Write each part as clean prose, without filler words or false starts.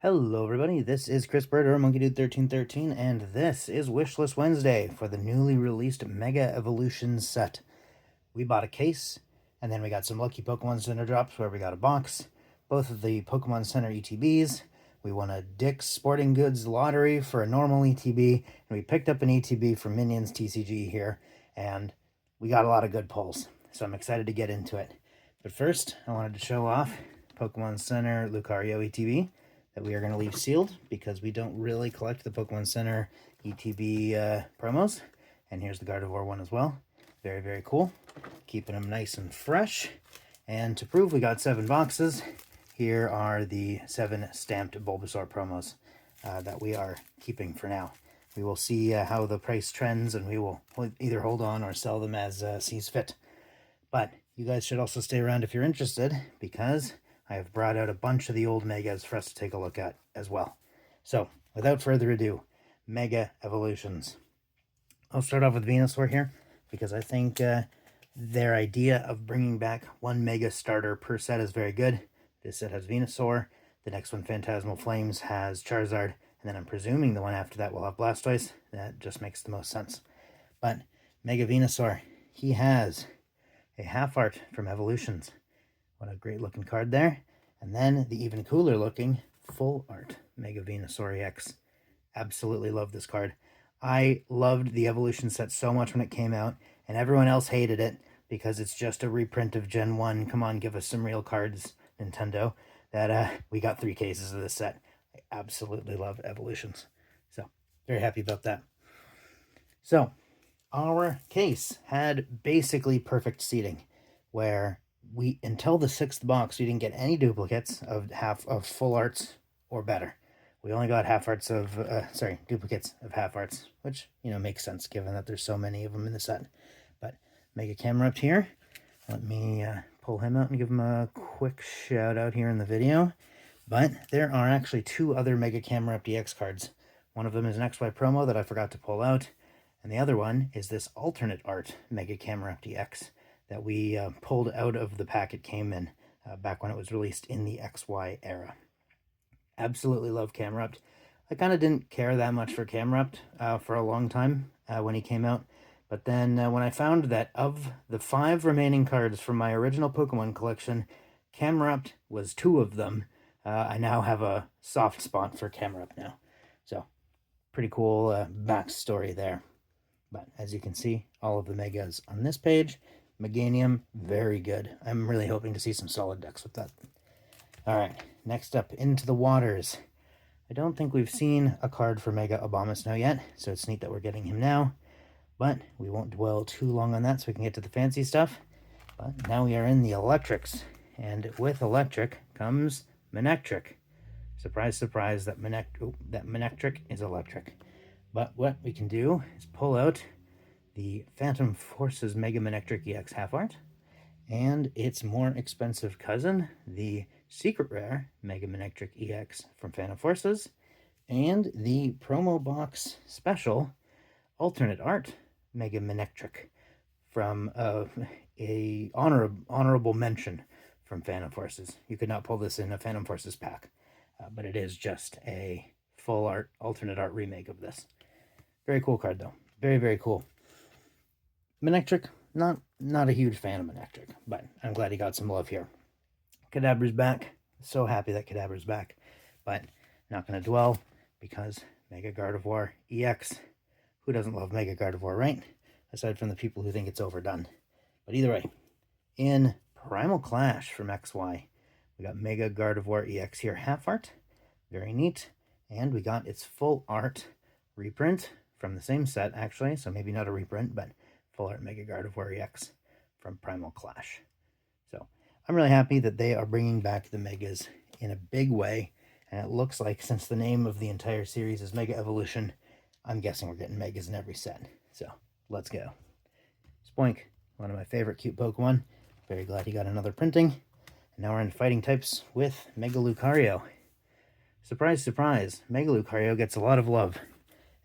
Hello everybody, this is Chris Bird or MonkeyDude1313, and this is Wishlist Wednesday for the newly released Mega Evolutions set. We bought a case, and then we got some lucky Pokemon Center drops where we got a box, both of the Pokemon Center ETBs. We won a Dick's Sporting Goods lottery for a normal ETB, and we picked up an ETB from Minions TCG here, and we got a lot of good pulls, so I'm excited to get into it. But first, I wanted to show off Pokemon Center Lucario ETB that we are going to leave sealed because we don't really collect the Pokemon Center ETB promos. And here's the Gardevoir one as well. Very, very cool. Keeping them nice and fresh. And to prove we got 7 boxes, here are the 7 stamped Bulbasaur promos that we are keeping for now. We will see how the price trends, and we will either hold on or sell them as sees fit. But you guys should also stay around if you're interested, because I have brought out a bunch of the old Megas for us to take a look at as well. So, without further ado, Mega Evolutions. I'll start off with Venusaur here, because I think their idea of bringing back one Mega starter per set is very good. This set has Venusaur, the next one, Phantasmal Flames, has Charizard, and then I'm presuming the one after that will have Blastoise. That just makes the most sense. But Mega Venusaur, he has a half art from Evolutions. What a great looking card there. And then the even cooler looking full art Mega Venusaur EX. Absolutely love this card. I loved the Evolution set so much when it came out, and everyone else hated it because it's just a reprint of Gen 1. Come on, give us some real cards, Nintendo. That we got 3 cases of this set. I absolutely love Evolutions. So, very happy about that. So, our case had basically perfect seating, where we, until the 6th box, we didn't get any duplicates of full arts or better. We only got duplicates of half arts, which, makes sense given that there's so many of them in the set. But Mega Camera up here. Let me pull him out and give him a quick shout out here in the video. But there are actually 2 other Mega Camera Up DX cards. One of them is an XY promo that I forgot to pull out, and the other one is this alternate art Mega Camera Up DX that we pulled out of the pack it came in back when it was released in the XY era. Absolutely love Camerupt. I kind of didn't care that much for Camerupt for a long time when he came out, but then when I found that of the 5 remaining cards from my original Pokemon collection, Camerupt was 2 of them. I now have a soft spot for Camerupt now. So, pretty cool backstory there. But as you can see, all of the Megas on this page. Meganium, very good. I'm really hoping to see some solid decks with that. Alright, next up, Into the Waters. I don't think we've seen a card for Mega Abomasnow yet, so it's neat that we're getting him now. But we won't dwell too long on that so we can get to the fancy stuff. But now we are in the Electrics, and with Electric comes Manectric. Surprise, surprise, that Manectric is electric. But what we can do is pull out the Phantom Forces Mega Manectric EX half art, and its more expensive cousin, the Secret Rare Mega Manectric EX from Phantom Forces, and the promo box special alternate art Mega Manectric from a honorable mention from Phantom Forces. You could not pull this in a Phantom Forces pack, but it is just a full art alternate art remake of this. Very cool card though. Very, very cool. Manectric, not a huge fan of Manectric, but I'm glad he got some love here. Kadabra's back. So happy that Kadabra's back, but not going to dwell because Mega Gardevoir EX. Who doesn't love Mega Gardevoir, right? Aside from the people who think it's overdone. But either way, in Primal Clash from XY, we got Mega Gardevoir EX here, half art. Very neat. And we got its full art reprint from the same set, actually, so maybe not a reprint, but full art Mega Gardevoir EX from Primal Clash. So I'm really happy that they are bringing back the Megas in a big way, and it looks like since the name of the entire series is Mega Evolution, I'm guessing we're getting Megas in every set. So let's go. Spoink, one of my favorite cute Pokemon. Very glad he got another printing. And now we're in fighting types with Mega Lucario. Surprise, surprise, Mega Lucario gets a lot of love.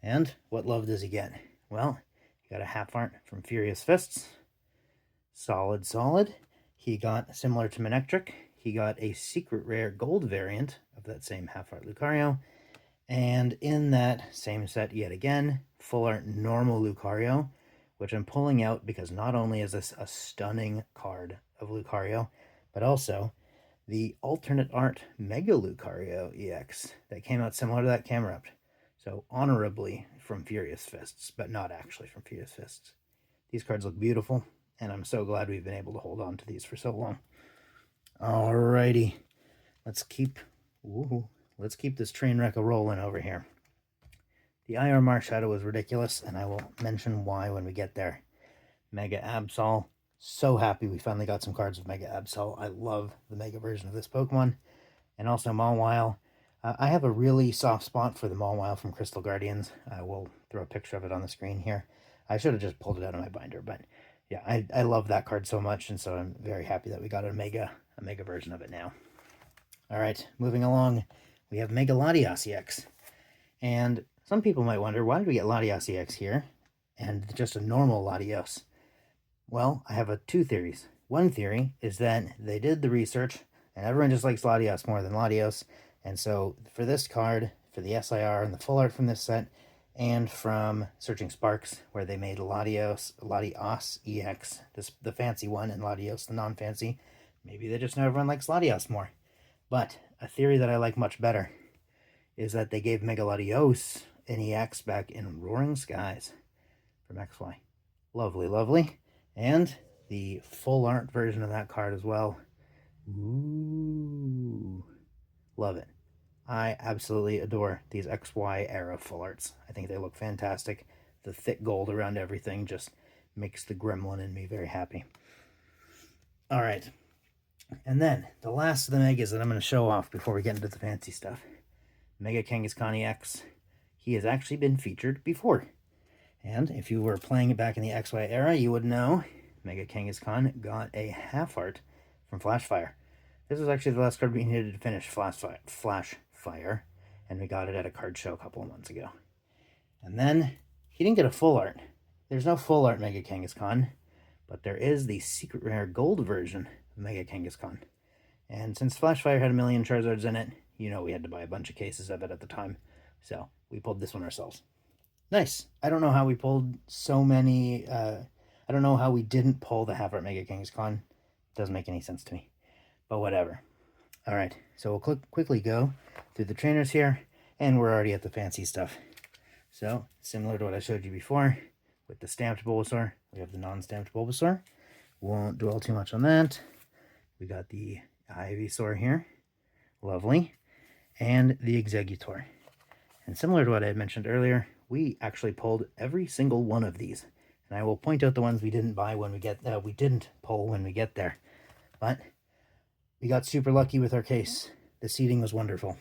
And what love does he get? Well, he got a half art from Furious Fists. Solid. He got, similar to Manectric, he got a secret rare gold variant of that same half art Lucario. And in that same set, yet again, full art normal Lucario, which I'm pulling out because not only is this a stunning card of Lucario, but also the alternate art Mega Lucario EX that came out similar to that Camerupt. So honorably from Furious Fists, but not actually from Furious Fists. These cards look beautiful, and I'm so glad we've been able to hold on to these for so long. Alrighty, let's keep this train wreck a-rolling over here. The IR Marshadow was ridiculous, and I will mention why when we get there. Mega Absol. So happy we finally got some cards of Mega Absol. I love the Mega version of this Pokemon. And also Mawile. I have a really soft spot for the Mawile from Crystal Guardians. I will throw a picture of it on the screen here. I should have just pulled it out of my binder, but yeah, I love that card so much, and so I'm very happy that we got a mega version of it now. All right, moving along, we have Mega Latias EX. And some people might wonder, why did we get Latias EX here and just a normal Latios? Well, I have two theories. One theory is that they did the research, and everyone just likes Latias more than Latios. And so for this card, for the SIR and the full art from this set, and from Searching Sparks, where they made Latios EX, the fancy one, and Latios the non-fancy, maybe they just know everyone likes Latios more. But a theory that I like much better is that they gave Mega Latios an EX back in Roaring Skies from XY. Lovely, lovely. And the full art version of that card as well. Ooh, love it. I absolutely adore these XY era full arts. I think they look fantastic. The thick gold around everything just makes the gremlin in me very happy. All right. And then the last of the Megas that I'm going to show off before we get into the fancy stuff. Mega Kangaskhan EX. He has actually been featured before. And if you were playing it back in the XY era, you would know Mega Kangaskhan got a half art from Flashfire. This was actually the last card we needed to finish Flashfire, and we got it at a card show a couple of months ago. And then he didn't get a full art. There's no full art Mega Kangaskhan, but there is the secret rare gold version of Mega Kangaskhan. And since Flashfire had 1 million Charizards in it, you know we had to buy a bunch of cases of it at the time. So we pulled this one ourselves. Nice. I don't know how we pulled so many. I don't know how we didn't pull the half art Mega Kangaskhan. Doesn't make any sense to me. But whatever. All right. So we'll quickly go through the trainers here. And we're already at the fancy stuff. So similar to what I showed you before with the stamped Bulbasaur, we have the non-stamped Bulbasaur. Won't dwell too much on that. We got the Ivysaur here. Lovely. And the Exeggutor. And similar to what I had mentioned earlier, we actually pulled every single one of these. And I will point out the ones we didn't buy when we didn't pull when we get there. But we got super lucky with our case. The seating was wonderful.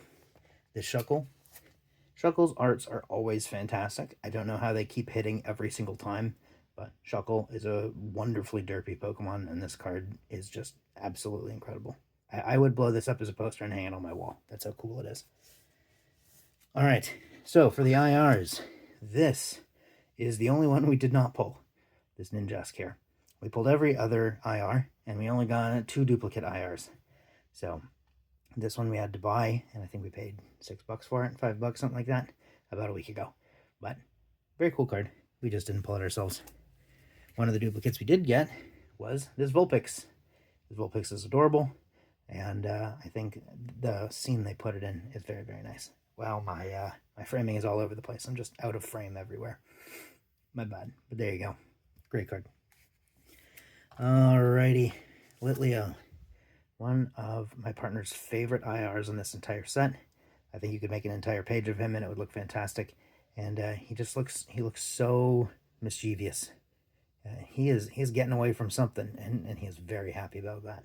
This Shuckle's arts are always fantastic. I don't know how they keep hitting every single time, but Shuckle is a wonderfully derpy Pokemon, and this card is just absolutely incredible. I would blow this up as a poster and hang it on my wall. That's how cool it is. All right, so for the IRs, this is the only one we did not pull, this Ninjask here. We pulled every other IR, and we only got 2 duplicate IRs. So this one we had to buy, and I think we paid $6 for it, $5, something like that, about a week ago. But very cool card. We just didn't pull it ourselves. One of the duplicates we did get was this Vulpix. This Vulpix is adorable, and I think the scene they put it in is very, very nice. Wow, my framing is all over the place. I'm just out of frame everywhere. My bad, but there you go. Great card. Alrighty, Litleo. One of my partner's favorite IRs in this entire set. I think you could make an entire page of him and it would look fantastic. And he looks so mischievous. He's getting away from something, and he is very happy about that.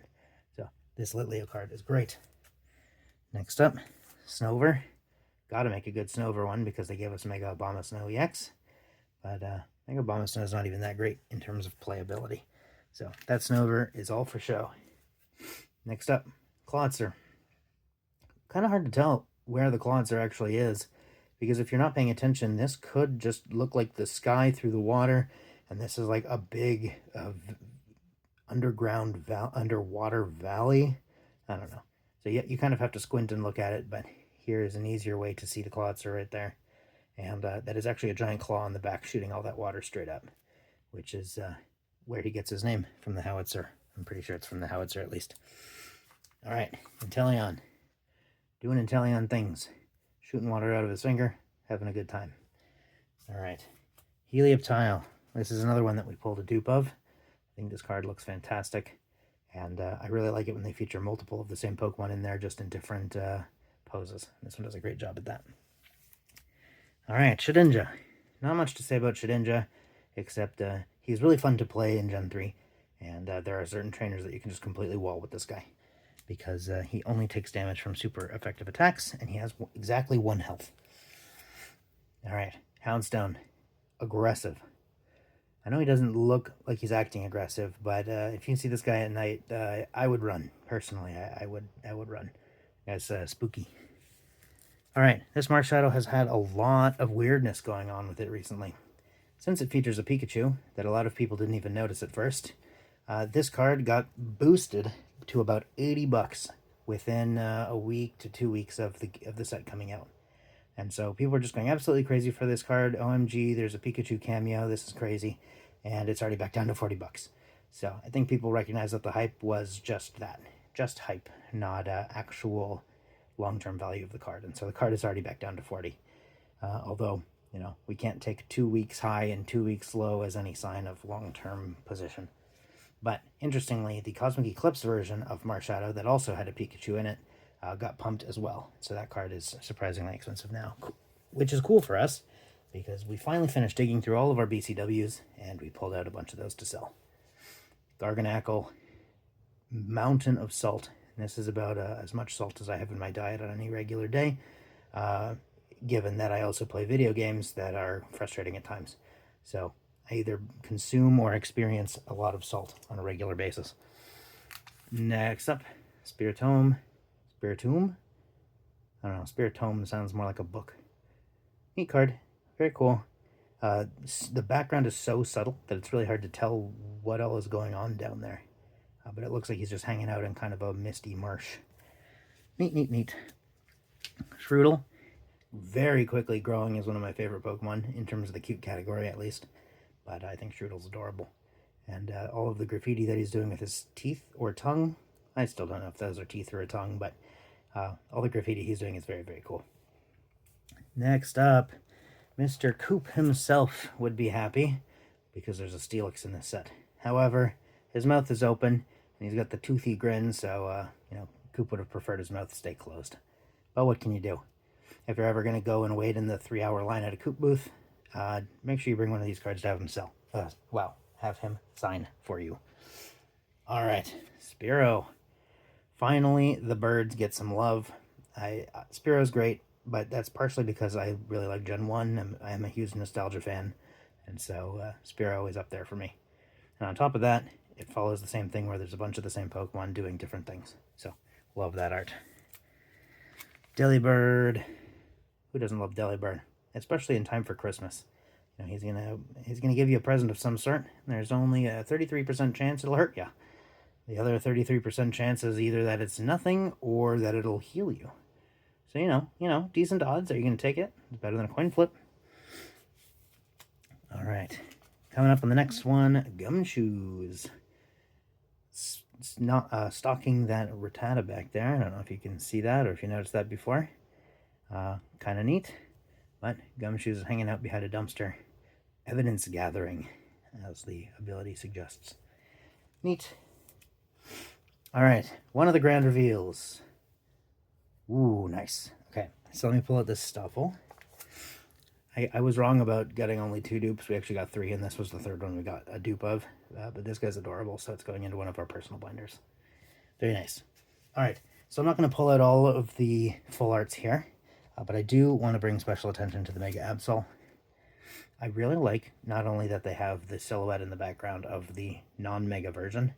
So this Litleo card is great. Next up, Snover. Gotta make a good Snover one because they gave us Mega Abomasnow EX. But Mega Abomasnow is not even that great in terms of playability. So that Snover is all for show. Next up, Clawitzer. Kind of hard to tell where the Clawitzer actually is, because if you're not paying attention, this could just look like the sky through the water, and this is like a big underwater valley. I don't know. So you kind of have to squint and look at it, but here is an easier way to see the Clawitzer right there. And that is actually a giant claw on the back shooting all that water straight up, which is where he gets his name, from the howitzer. I'm pretty sure it's from the howitzer at least. All right, Inteleon. Doing Inteleon things. Shooting water out of his finger, having a good time. All right, Helioptile. This is another one that we pulled a dupe of. I think this card looks fantastic. And I really like it when they feature multiple of the same Pokemon in there, just in different poses. This one does a great job at that. All right, Shedinja. Not much to say about Shedinja, except he's really fun to play in Gen 3. And there are certain trainers that you can just completely wall with this guy, because he only takes damage from super effective attacks, and he has exactly 1 health. All right, Houndstone. Aggressive. I know he doesn't look like he's acting aggressive, but if you see this guy at night, I would run. Personally, I would run. That's spooky. All right, this Marshadow has had a lot of weirdness going on with it recently. Since it features a Pikachu that a lot of people didn't even notice at first, this card got boosted to about $80 within a week to 2 weeks of the set coming out. And so people are just going absolutely crazy for this card. OMG, there's a Pikachu cameo. This is crazy. And it's already back down to $40. So I think people recognize that the hype was just that. Just hype, not actual long-term value of the card. And so the card is already back down to 40. Although, you know, we can't take 2 weeks high and 2 weeks low as any sign of long-term position. But interestingly, the Cosmic Eclipse version of Marshadow that also had a Pikachu in it got pumped as well. So that card is surprisingly expensive now, which is cool for us because we finally finished digging through all of our BCWs and we pulled out a bunch of those to sell. Garganackle, Mountain of Salt. And this is about as much salt as I have in my diet on any regular day, given that I also play video games that are frustrating at times. So I either consume or experience a lot of salt on a regular basis. Next up, Spiritomb. Spiritomb? I don't know. Spiritomb sounds more like a book. Neat card. Very cool. The background is so subtle that it's really hard to tell what all is going on down there. But it looks like he's just hanging out in kind of a misty marsh. Neat, neat, neat. Shroodle. Very quickly growing is one of my favorite Pokemon, in terms of the cute category at least. But I think Shroodle's adorable. And all of the graffiti that he's doing with his teeth or tongue, I still don't know if those are teeth or a tongue, but all the graffiti he's doing is very, very cool. Next up, Mr. Coop himself would be happy because there's a Steelix in this set. However, his mouth is open and he's got the toothy grin, so you know, Coop would have preferred his mouth to stay closed. But what can you do? If you're ever going to go and wait in the 3-hour line at a Coop booth, make sure you bring one of these cards to have him sell. Have him sign for you. All right, Spearow. Finally, the birds get some love. Spearow's great, but that's partially because I really like Gen 1. I am a huge nostalgia fan, and so Spearow is up there for me. And on top of that, it follows the same thing where there's a bunch of the same Pokemon doing different things. So, love that art. Delibird. Who doesn't love Delibird? Especially in time for Christmas. You know, he's gonna give you a present of some sort. And there's only a 33% chance it'll hurt you. The other 33% chance is either that it's nothing or that it'll heal you. So, you know, decent odds. Are you gonna take it? It's better than a coin flip. All right. Coming up on the next one, Gumshoes. Not stalking that Rattata back there. I don't know if you can see that or if you noticed that before. Kind of neat. But Gumshoes is hanging out behind a dumpster. Evidence gathering, as the ability suggests. Neat. All right, one of the grand reveals. Ooh, nice. Okay, so let me pull out this Stuffle. I was wrong about getting only 2 dupes. We actually got 3, and this was the 3rd one we got a dupe of. But this guy's adorable, so it's going into one of our personal binders. Very nice. All right, so I'm not going to pull out all of the full arts here, but I do want to bring special attention to the Mega Absol. I really like not only that they have the silhouette in the background of the non-Mega version,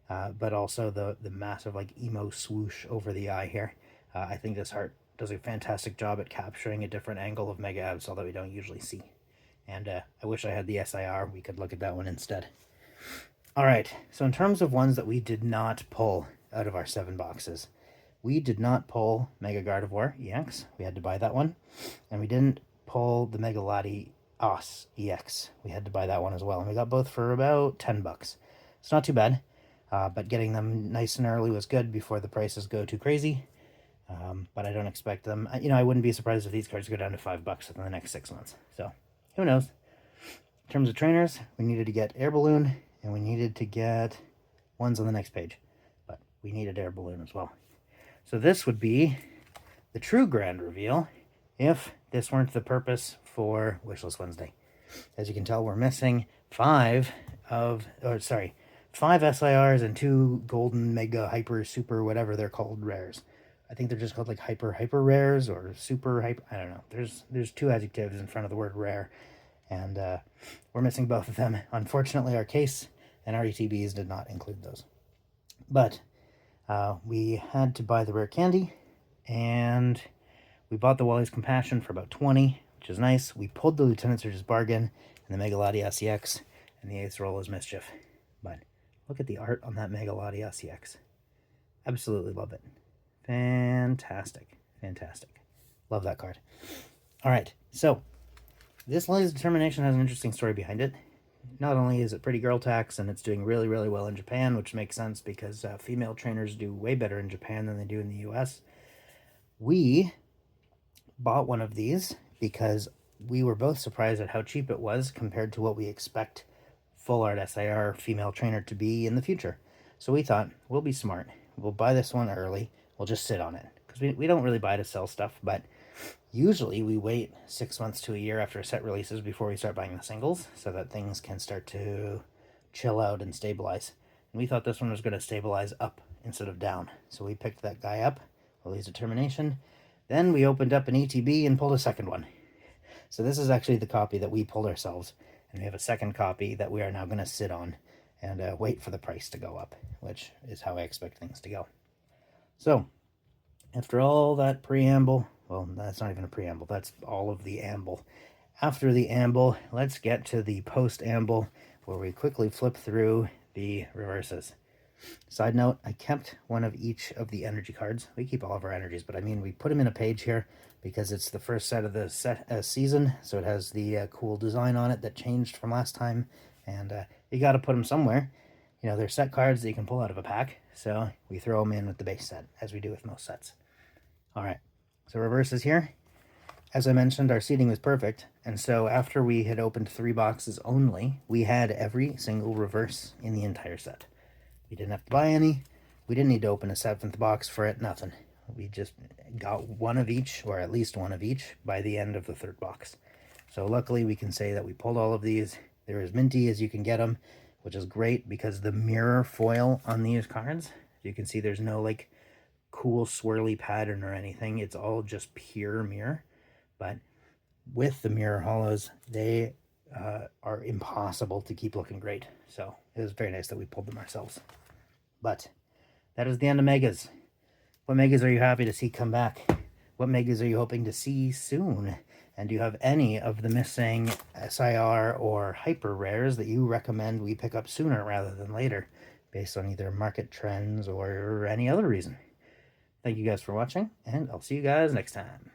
but also the massive like emo swoosh over the eye here. I think this art does a fantastic job at capturing a different angle of Mega Absol that we don't usually see. And I wish I had the SIR. We could look at that one instead. All right, so in terms of ones that we did not pull out of our 7 boxes, We did not pull Mega Gardevoir EX. We had to buy that one. And we didn't pull the Mega Latios EX. We had to buy that one as well. And we got both for about $10. It's not too bad. But getting them nice and early was good before the prices go too crazy. But I don't expect them. I wouldn't be surprised if these cards go down to $5 within the next 6 months. So, who knows? In terms of trainers, we needed to get Air Balloon, and we needed to get ones on the next page. But we needed Air Balloon as well. So this would be the true grand reveal if this weren't the purpose for Wishlist Wednesday. As you can tell, we're missing 5 SIRs and 2 golden mega hyper super whatever they're called rares. I think they're just called like hyper rares or super hyper. I don't know. There's 2 adjectives in front of the word rare, and we're missing both of them. Unfortunately, our case and our ETBs did not include those. But we had to buy the rare candy, and we bought the Wally's Compassion for about 20, which is nice. We pulled the Lieutenant Surge's Bargain and the Mega Latias EX, and the 8th roll is Mischief. But look at the art on that Mega Latias EX. Absolutely love it. Fantastic. Love that card. All right, so this Lily's Determination has an interesting story behind it. Not only is it pretty girl tax, and it's doing really, really well in Japan, which makes sense because female trainers do way better in Japan than they do in the US. We bought one of these because we were both surprised at how cheap it was compared to what we expect full art SIR female trainer to be in the future. So we thought, we'll be smart. We'll buy this one early. We'll just sit on it. Because we don't really buy to sell stuff, but usually we wait 6 months to a year after a set releases before we start buying the singles so that things can start to chill out and stabilize. And we thought this one was going to stabilize up instead of down. So we picked that guy up, Lily's Determination. Then we opened up an ETB and pulled a second one. So this is actually the copy that we pulled ourselves. And we have a second copy that we are now going to sit on and wait for the price to go up, which is how I expect things to go. So, after all that preamble, well, that's not even a preamble, that's all of the amble. After the amble, let's get to the post-amble, where we quickly flip through the reverses. Side note, I kept one of each of the energy cards. We keep all of our energies, but I mean, we put them in a page here because it's the first set of the season, so it has the cool design on it that changed from last time, and you got to put them somewhere. They're set cards that you can pull out of a pack, so we throw them in with the base set, as we do with most sets. All right, so reverses here. As I mentioned, our seating was perfect, and so after we had opened 3 boxes only, we had every single reverse in the entire set. We didn't have to buy any. We didn't need to open a 7th box for it, nothing. We just got one of each, or at least one of each, by the end of the 3rd box. So luckily we can say that we pulled all of these. They're as minty as you can get them, which is great because the mirror foil on these cards, you can see there's no like cool swirly pattern or anything. It's all just pure mirror. But with the mirror hollows, they are impossible to keep looking great. So it was very nice that we pulled them ourselves. But that is the end of Megas. What Megas are you happy to see come back? What Megas are you hoping to see soon? And do you have any of the missing SIR or hyper rares that you recommend we pick up sooner rather than later, based on either market trends or any other reason? Thank you guys for watching, and I'll see you guys next time.